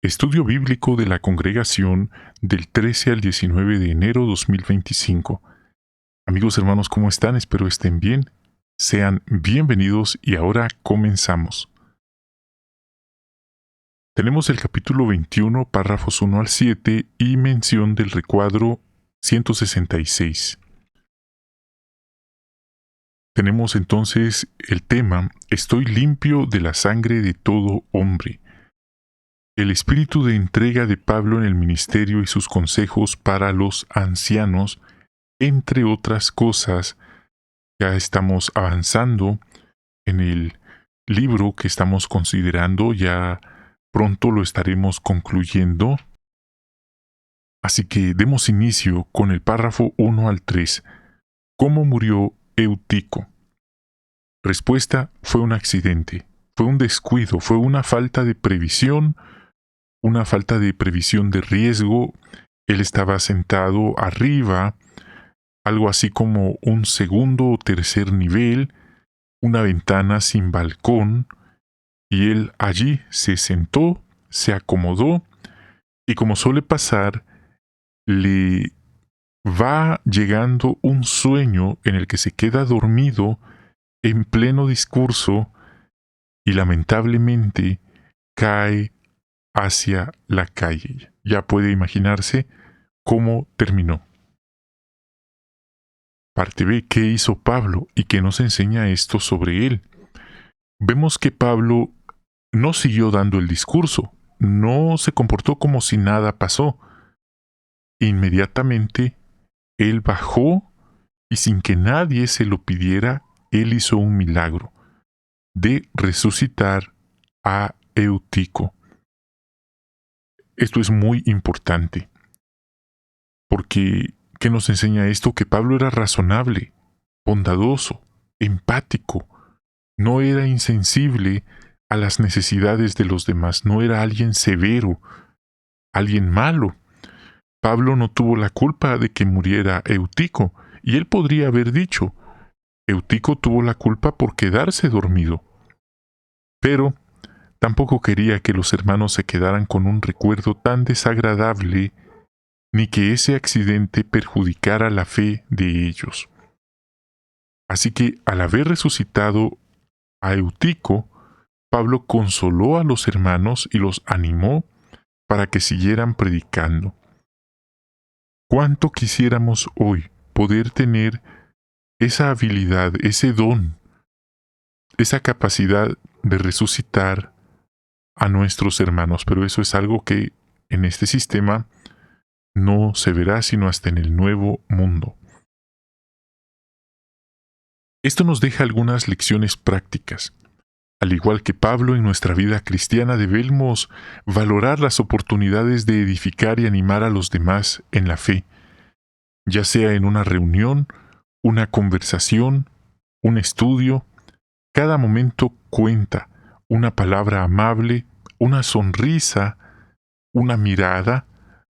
Estudio bíblico de la congregación del 13 al 19 de enero 2025. Amigos hermanos, ¿cómo están? Espero estén bien. Sean bienvenidos y ahora comenzamos. Tenemos el capítulo 21, párrafos 1 al 7 y mención del recuadro 166. Tenemos entonces el tema: Estoy limpio de la sangre de todo hombre. El espíritu de entrega de Pablo en el ministerio y sus consejos para los ancianos, entre otras cosas. Ya estamos avanzando en el libro que estamos considerando, ya pronto lo estaremos concluyendo. Así que demos inicio con el párrafo 1 al 3. ¿Cómo murió Eutico? Respuesta: fue un accidente, fue un descuido, fue una falta de previsión, de riesgo. Él estaba sentado arriba, algo así como un segundo o tercer nivel, una ventana sin balcón, y él allí se sentó, se acomodó, y como suele pasar, le va llegando un sueño en el que se queda dormido en pleno discurso y lamentablemente cae hacia la calle. Ya puede imaginarse cómo terminó. Parte B. ¿Qué hizo Pablo y qué nos enseña esto sobre él? Vemos que Pablo no siguió dando el discurso, no se comportó como si nada pasó. Inmediatamente, él bajó y sin que nadie se lo pidiera, él hizo un milagro de resucitar a Eutico. Esto es muy importante, porque ¿qué nos enseña esto? Que Pablo era razonable, bondadoso, empático, no era insensible a las necesidades de los demás, no era alguien severo, alguien malo. Pablo no tuvo la culpa de que muriera Eutico, y él podría haber dicho: Eutico tuvo la culpa por quedarse dormido. Pero tampoco quería que los hermanos se quedaran con un recuerdo tan desagradable, ni que ese accidente perjudicara la fe de ellos. Así que, al haber resucitado a Eutico, Pablo consoló a los hermanos y los animó para que siguieran predicando. ¿Cuánto quisiéramos hoy poder tener esa habilidad, ese don, esa capacidad de resucitar a nuestros hermanos? Pero eso es algo que en este sistema no se verá sino hasta en el nuevo mundo. Esto nos deja algunas lecciones prácticas. Al igual que Pablo, en nuestra vida cristiana debemos valorar las oportunidades de edificar y animar a los demás en la fe, ya sea en una reunión, una conversación, un estudio. Cada momento cuenta. Una palabra amable, una sonrisa, una mirada.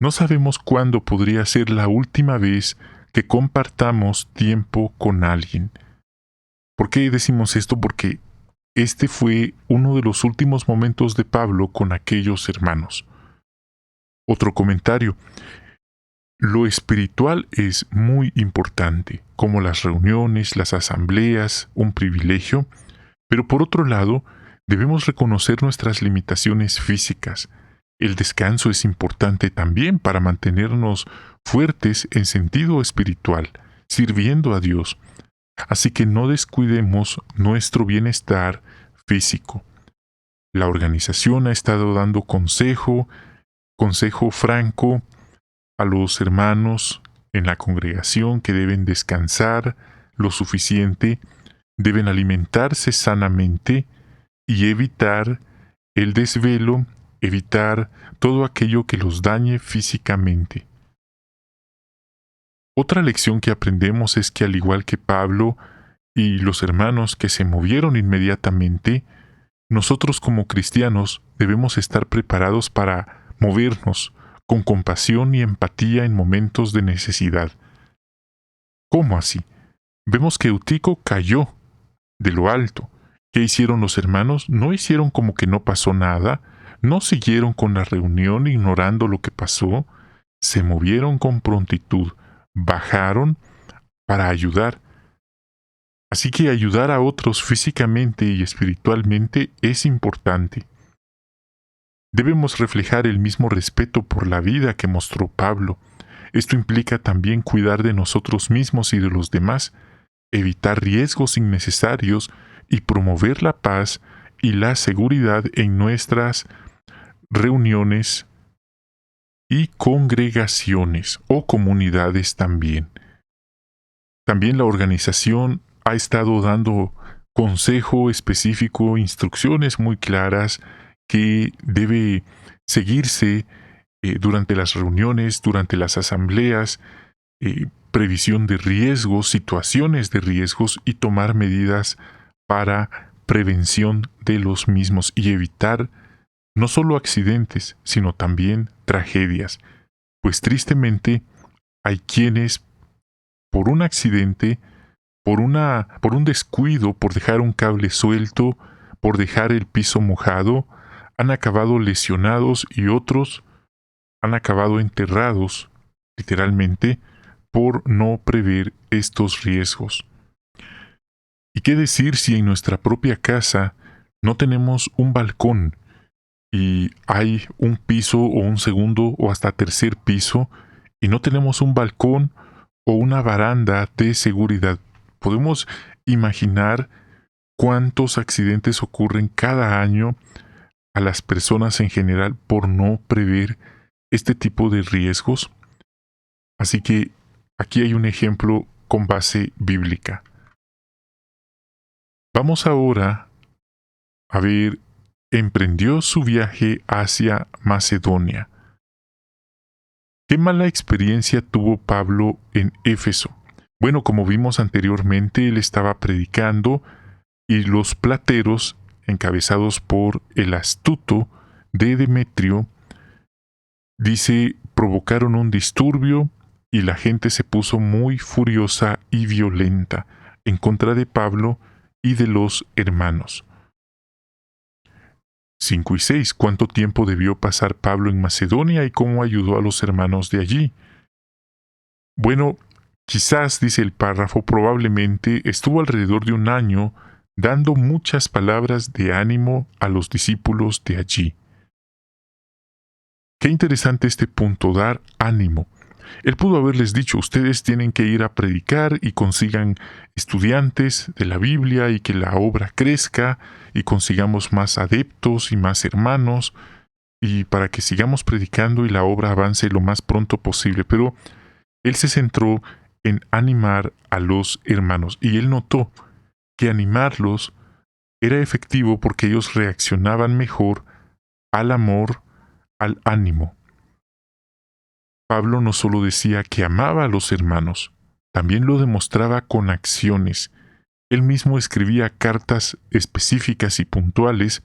No sabemos cuándo podría ser la última vez que compartamos tiempo con alguien. ¿Por qué decimos esto? Porque este fue uno de los últimos momentos de Pablo con aquellos hermanos. Otro comentario: lo espiritual es muy importante, como las reuniones, las asambleas, un privilegio, pero por otro lado, debemos reconocer nuestras limitaciones físicas. El descanso es importante también para mantenernos fuertes en sentido espiritual, sirviendo a Dios. Así que no descuidemos nuestro bienestar físico. La organización ha estado dando consejo franco a los hermanos en la congregación que deben descansar lo suficiente, deben alimentarse sanamente y evitar el desvelo, evitar todo aquello que los dañe físicamente. Otra lección que aprendemos es que, al igual que Pablo y los hermanos que se movieron inmediatamente, nosotros como cristianos debemos estar preparados para movernos con compasión y empatía en momentos de necesidad. ¿Cómo así? Vemos que Eutico cayó de lo alto. ¿Qué hicieron los hermanos? No hicieron como que no pasó nada, no siguieron con la reunión ignorando lo que pasó, se movieron con prontitud, bajaron para ayudar. Así que ayudar a otros físicamente y espiritualmente es importante. Debemos reflejar el mismo respeto por la vida que mostró Pablo. Esto implica también cuidar de nosotros mismos y de los demás, evitar riesgos innecesarios y promover la paz y la seguridad en nuestras reuniones y congregaciones o comunidades también. También la organización ha estado dando consejo específico, instrucciones muy claras que debe seguirse durante las reuniones, durante las asambleas, previsión de riesgos, situaciones de riesgos y tomar medidas para prevención de los mismos y evitar no solo accidentes, sino también tragedias. Pues tristemente hay quienes por un accidente, por un descuido, por dejar un cable suelto, por dejar el piso mojado, han acabado lesionados y otros han acabado enterrados, literalmente, por no prever estos riesgos. ¿Y qué decir si en nuestra propia casa no tenemos un balcón y hay un piso o un segundo o hasta tercer piso y no tenemos un balcón o una baranda de seguridad? Podemos imaginar cuántos accidentes ocurren cada año a las personas en general por no prever este tipo de riesgos. Así que aquí hay un ejemplo con base bíblica. Vamos ahora a ver, emprendió su viaje hacia Macedonia. ¿Qué mala experiencia tuvo Pablo en Éfeso? Bueno, como vimos anteriormente, él estaba predicando y los plateros, encabezados por el astuto de Demetrio, dice, provocaron un disturbio y la gente se puso muy furiosa y violenta en contra de Pablo y de los hermanos. 5 y 6. ¿Cuánto tiempo debió pasar Pablo en Macedonia y cómo ayudó a los hermanos de allí? Bueno, quizás, dice el párrafo, probablemente estuvo alrededor de un año dando muchas palabras de ánimo a los discípulos de allí. Qué interesante este punto, dar ánimo. Él pudo haberles dicho, ustedes tienen que ir a predicar y consigan estudiantes de la Biblia y que la obra crezca y consigamos más adeptos y más hermanos y para que sigamos predicando y la obra avance lo más pronto posible. Pero él se centró en animar a los hermanos y él notó que animarlos era efectivo porque ellos reaccionaban mejor al amor, al ánimo. Pablo no solo decía que amaba a los hermanos, también lo demostraba con acciones. Él mismo escribía cartas específicas y puntuales,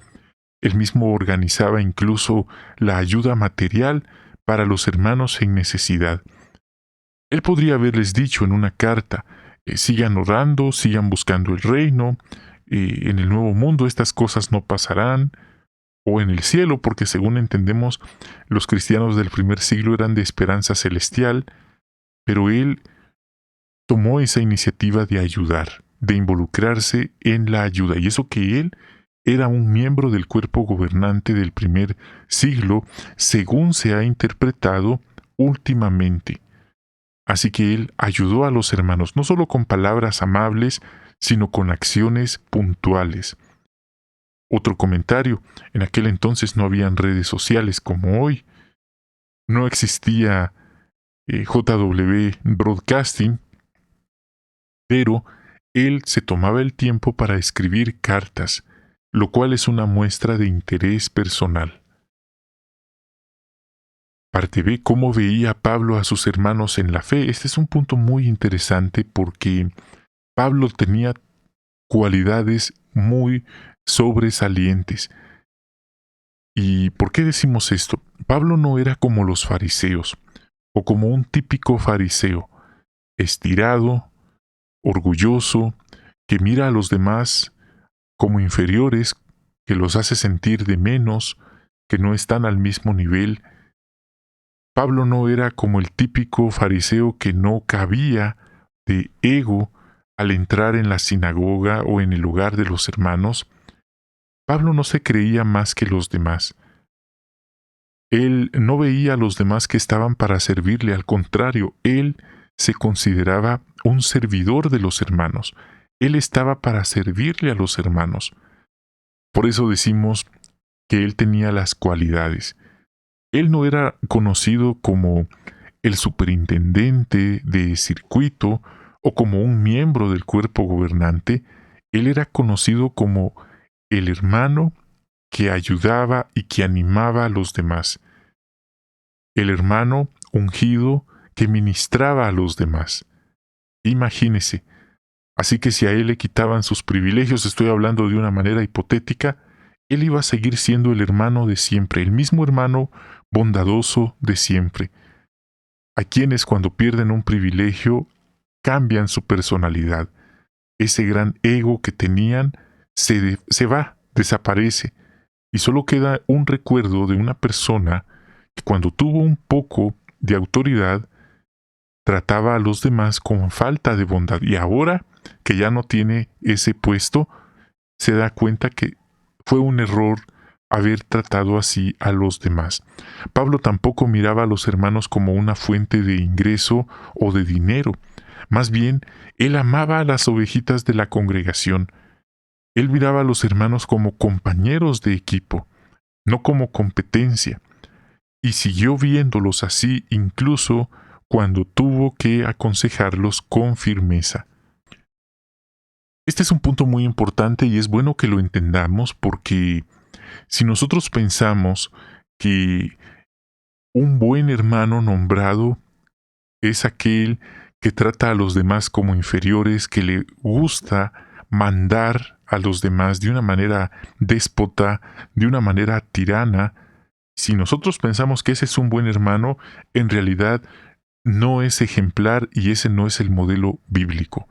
él mismo organizaba incluso la ayuda material para los hermanos en necesidad. Él podría haberles dicho en una carta, sigan orando, sigan buscando el reino, en el nuevo mundo estas cosas no pasarán, o en el cielo, porque según entendemos, los cristianos del primer siglo eran de esperanza celestial, pero él tomó esa iniciativa de ayudar, de involucrarse en la ayuda, y eso que él era un miembro del cuerpo gobernante del primer siglo, según se ha interpretado últimamente. Así que él ayudó a los hermanos, no solo con palabras amables, sino con acciones puntuales. Otro comentario, en aquel entonces no habían redes sociales como hoy. No existía JW Broadcasting, pero él se tomaba el tiempo para escribir cartas, lo cual es una muestra de interés personal. Parte B, ¿cómo veía Pablo a sus hermanos en la fe? Este es un punto muy interesante porque Pablo tenía cualidades muy sobresalientes. ¿Y por qué decimos esto? Pablo no era como los fariseos, o como un típico fariseo, estirado, orgulloso, que mira a los demás como inferiores, que los hace sentir de menos, que no están al mismo nivel. Pablo no era como el típico fariseo que no cabía de ego al entrar en la sinagoga o en el lugar de los hermanos. Pablo no se creía más que los demás. Él no veía a los demás que estaban para servirle, al contrario, él se consideraba un servidor de los hermanos. Él estaba para servirle a los hermanos. Por eso decimos que él tenía las cualidades. Él no era conocido como el superintendente de circuito o como un miembro del cuerpo gobernante. Él era conocido como el hermano que ayudaba y que animaba a los demás. El hermano ungido que ministraba a los demás. Imagínese. Así que si a él le quitaban sus privilegios, estoy hablando de una manera hipotética, él iba a seguir siendo el hermano de siempre, el mismo hermano bondadoso de siempre. Hay quienes cuando pierden un privilegio cambian su personalidad. Ese gran ego que tenían se va, desaparece, y solo queda un recuerdo de una persona que cuando tuvo un poco de autoridad trataba a los demás con falta de bondad, y ahora que ya no tiene ese puesto, se da cuenta que fue un error haber tratado así a los demás. Pablo tampoco miraba a los hermanos como una fuente de ingreso o de dinero. Más bien, él amaba a las ovejitas de la congregación. Él miraba a los hermanos como compañeros de equipo, no como competencia, y siguió viéndolos así incluso cuando tuvo que aconsejarlos con firmeza. Este es un punto muy importante y es bueno que lo entendamos porque si nosotros pensamos que un buen hermano nombrado es aquel que trata a los demás como inferiores, que le gusta mandar a los demás de una manera déspota, de una manera tirana, si nosotros pensamos que ese es un buen hermano, en realidad no es ejemplar y ese no es el modelo bíblico.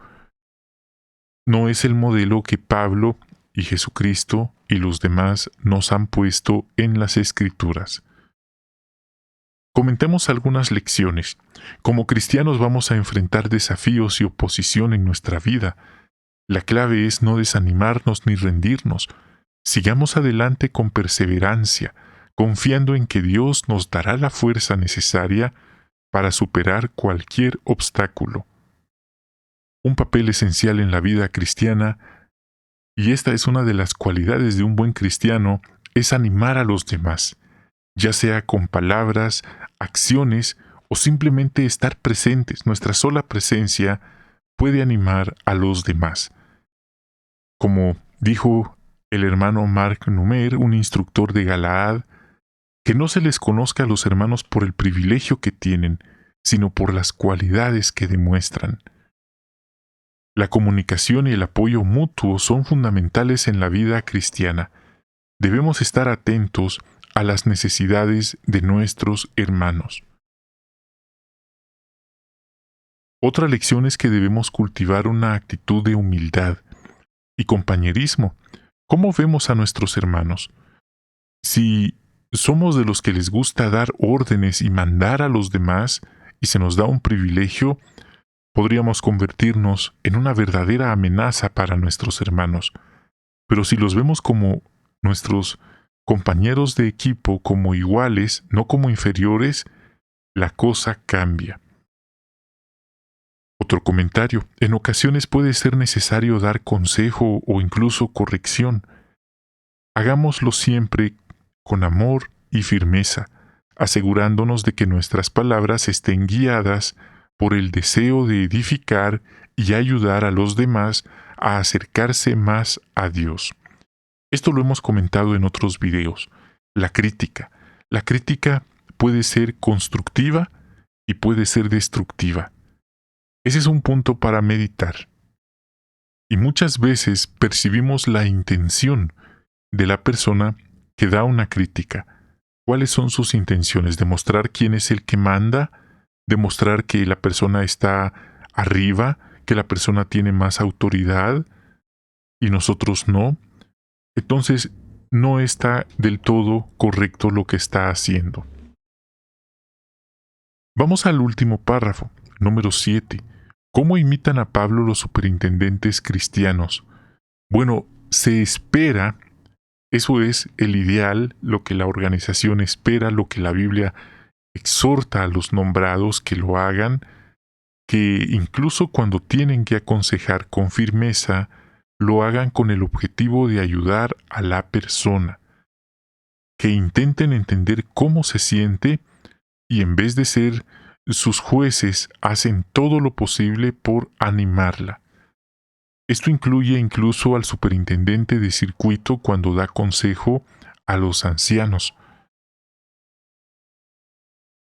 No es el modelo que Pablo y Jesucristo y los demás nos han puesto en las Escrituras. Comentemos algunas lecciones. Como cristianos vamos a enfrentar desafíos y oposición en nuestra vida. La clave es no desanimarnos ni rendirnos. Sigamos adelante con perseverancia, confiando en que Dios nos dará la fuerza necesaria para superar cualquier obstáculo. Un papel esencial en la vida cristiana, y esta es una de las cualidades de un buen cristiano, es animar a los demás, ya sea con palabras, acciones o simplemente estar presentes. Nuestra sola presencia puede animar a los demás. Como dijo el hermano Mark Numer, un instructor de Galaad, que no se les conozca a los hermanos por el privilegio que tienen, sino por las cualidades que demuestran. La comunicación y el apoyo mutuo son fundamentales en la vida cristiana. Debemos estar atentos a las necesidades de nuestros hermanos. Otra lección es que debemos cultivar una actitud de humildad y compañerismo. ¿Cómo vemos a nuestros hermanos? Si somos de los que les gusta dar órdenes y mandar a los demás y se nos da un privilegio, podríamos convertirnos en una verdadera amenaza para nuestros hermanos. Pero si los vemos como nuestros compañeros de equipo, como iguales, no como inferiores, la cosa cambia. Otro comentario. En ocasiones puede ser necesario dar consejo o incluso corrección. Hagámoslo siempre con amor y firmeza, asegurándonos de que nuestras palabras estén guiadas por el deseo de edificar y ayudar a los demás a acercarse más a Dios. Esto lo hemos comentado en otros videos. La crítica. La crítica puede ser constructiva y puede ser destructiva. Ese es un punto para meditar. Y muchas veces percibimos la intención de la persona que da una crítica. ¿Cuáles son sus intenciones? ¿Demostrar quién es el que manda? ¿Demostrar que la persona está arriba? ¿Que la persona tiene más autoridad y nosotros no? Entonces, no está del todo correcto lo que está haciendo. Vamos al último párrafo, número 7. ¿Cómo imitan a Pablo los superintendentes cristianos? Bueno, se espera, eso es el ideal, lo que la organización espera, lo que la Biblia exhorta a los nombrados que lo hagan, que incluso cuando tienen que aconsejar con firmeza, lo hagan con el objetivo de ayudar a la persona, que intenten entender cómo se siente y en vez de ser sus jueces, hacen todo lo posible por animarla. Esto incluye incluso al superintendente de circuito cuando da consejo a los ancianos.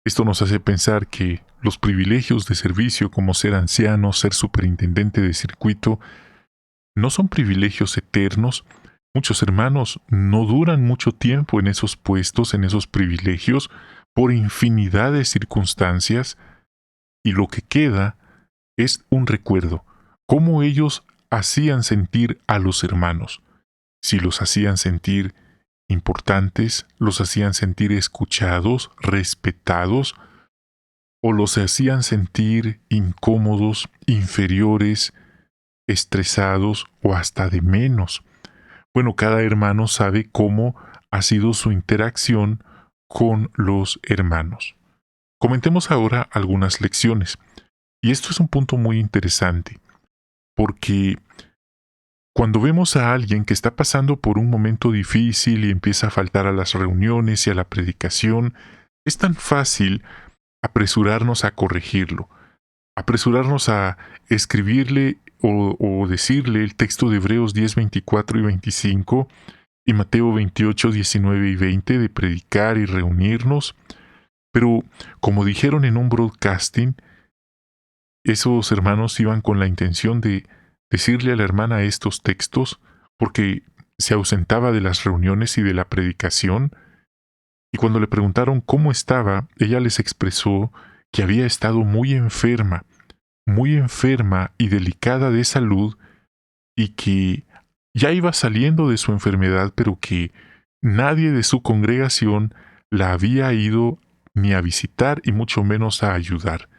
Esto nos hace pensar que los privilegios de servicio como ser anciano, ser superintendente de circuito, no son privilegios eternos. Muchos hermanos no duran mucho tiempo en esos puestos, en esos privilegios, por infinidad de circunstancias, y lo que queda es un recuerdo, cómo ellos hacían sentir a los hermanos. Si los hacían sentir importantes, los hacían sentir escuchados, respetados, o los hacían sentir incómodos, inferiores, estresados o hasta de menos. Bueno, cada hermano sabe cómo ha sido su interacción con los hermanos. Comentemos ahora algunas lecciones. Y esto es un punto muy interesante, porque cuando vemos a alguien que está pasando por un momento difícil y empieza a faltar a las reuniones y a la predicación, es tan fácil apresurarnos a corregirlo, apresurarnos a escribirle o decirle el texto de Hebreos 10, 24 y 25 y Mateo 28, 19 y 20 de predicar y reunirnos. Pero, como dijeron en un broadcasting, esos hermanos iban con la intención de decirle a la hermana estos textos porque se ausentaba de las reuniones y de la predicación, y cuando le preguntaron cómo estaba, ella les expresó que había estado muy enferma y delicada de salud, y que ya iba saliendo de su enfermedad, pero que nadie de su congregación la había ido ni a visitar y mucho menos a ayudar.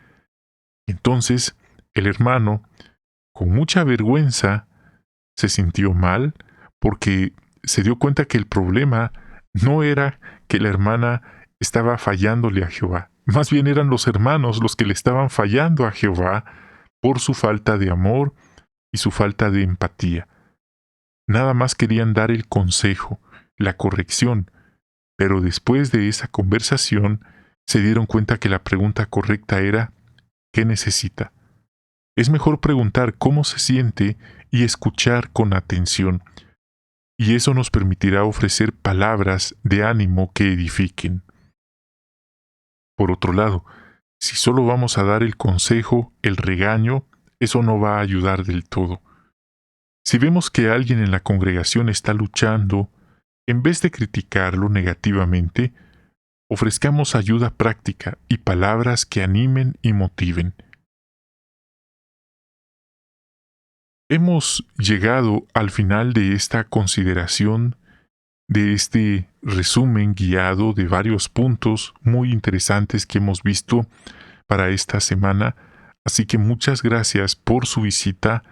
Entonces, el hermano, con mucha vergüenza, se sintió mal porque se dio cuenta que el problema no era que la hermana estaba fallándole a Jehová, más bien eran los hermanos los que le estaban fallando a Jehová por su falta de amor y su falta de empatía. Nada más querían dar el consejo, la corrección, pero después de esa conversación se dieron cuenta que la pregunta correcta era ¿qué necesita? Es mejor preguntar cómo se siente y escuchar con atención, y eso nos permitirá ofrecer palabras de ánimo que edifiquen. Por otro lado, si solo vamos a dar el consejo, el regaño, eso no va a ayudar del todo. Si vemos que alguien en la congregación está luchando, en vez de criticarlo negativamente, ofrezcamos ayuda práctica y palabras que animen y motiven. Hemos llegado al final de esta consideración, de este resumen guiado de varios puntos muy interesantes que hemos visto para esta semana, así que muchas gracias por su visita.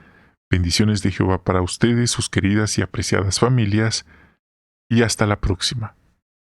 Bendiciones de Jehová para ustedes, sus queridas y apreciadas familias, y hasta la próxima.